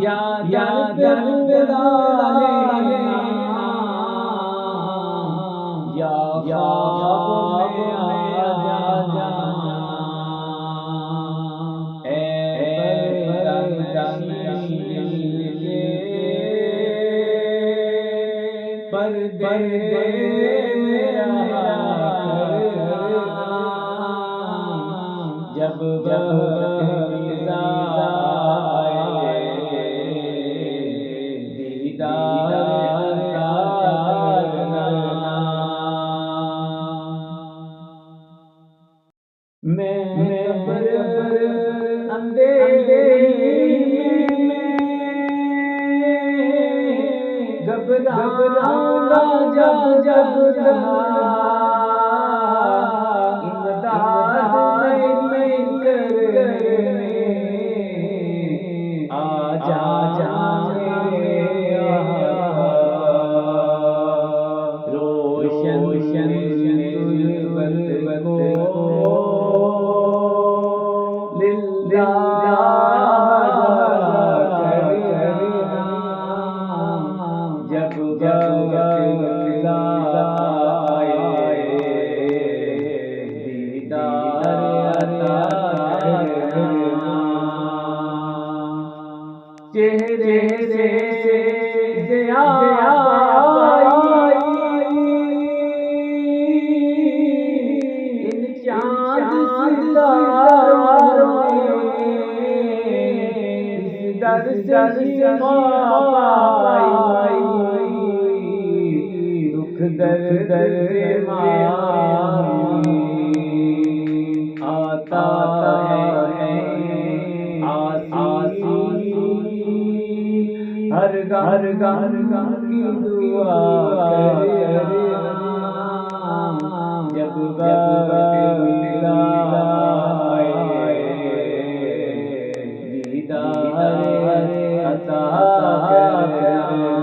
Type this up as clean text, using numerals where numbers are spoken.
या दर पे डाले या ख्वाब में आ जा पर्दे में जब दीदार मैं अंधेरे घबराऊंगा जब इमदाद नहीं करने आ मेरे रोशन तुल्बत को लिल्लाह जब चेहरे से इन चांद सितारों इस दर से दुख दर्द आता है हर गान की दुआ करे जब दीदार अता करना।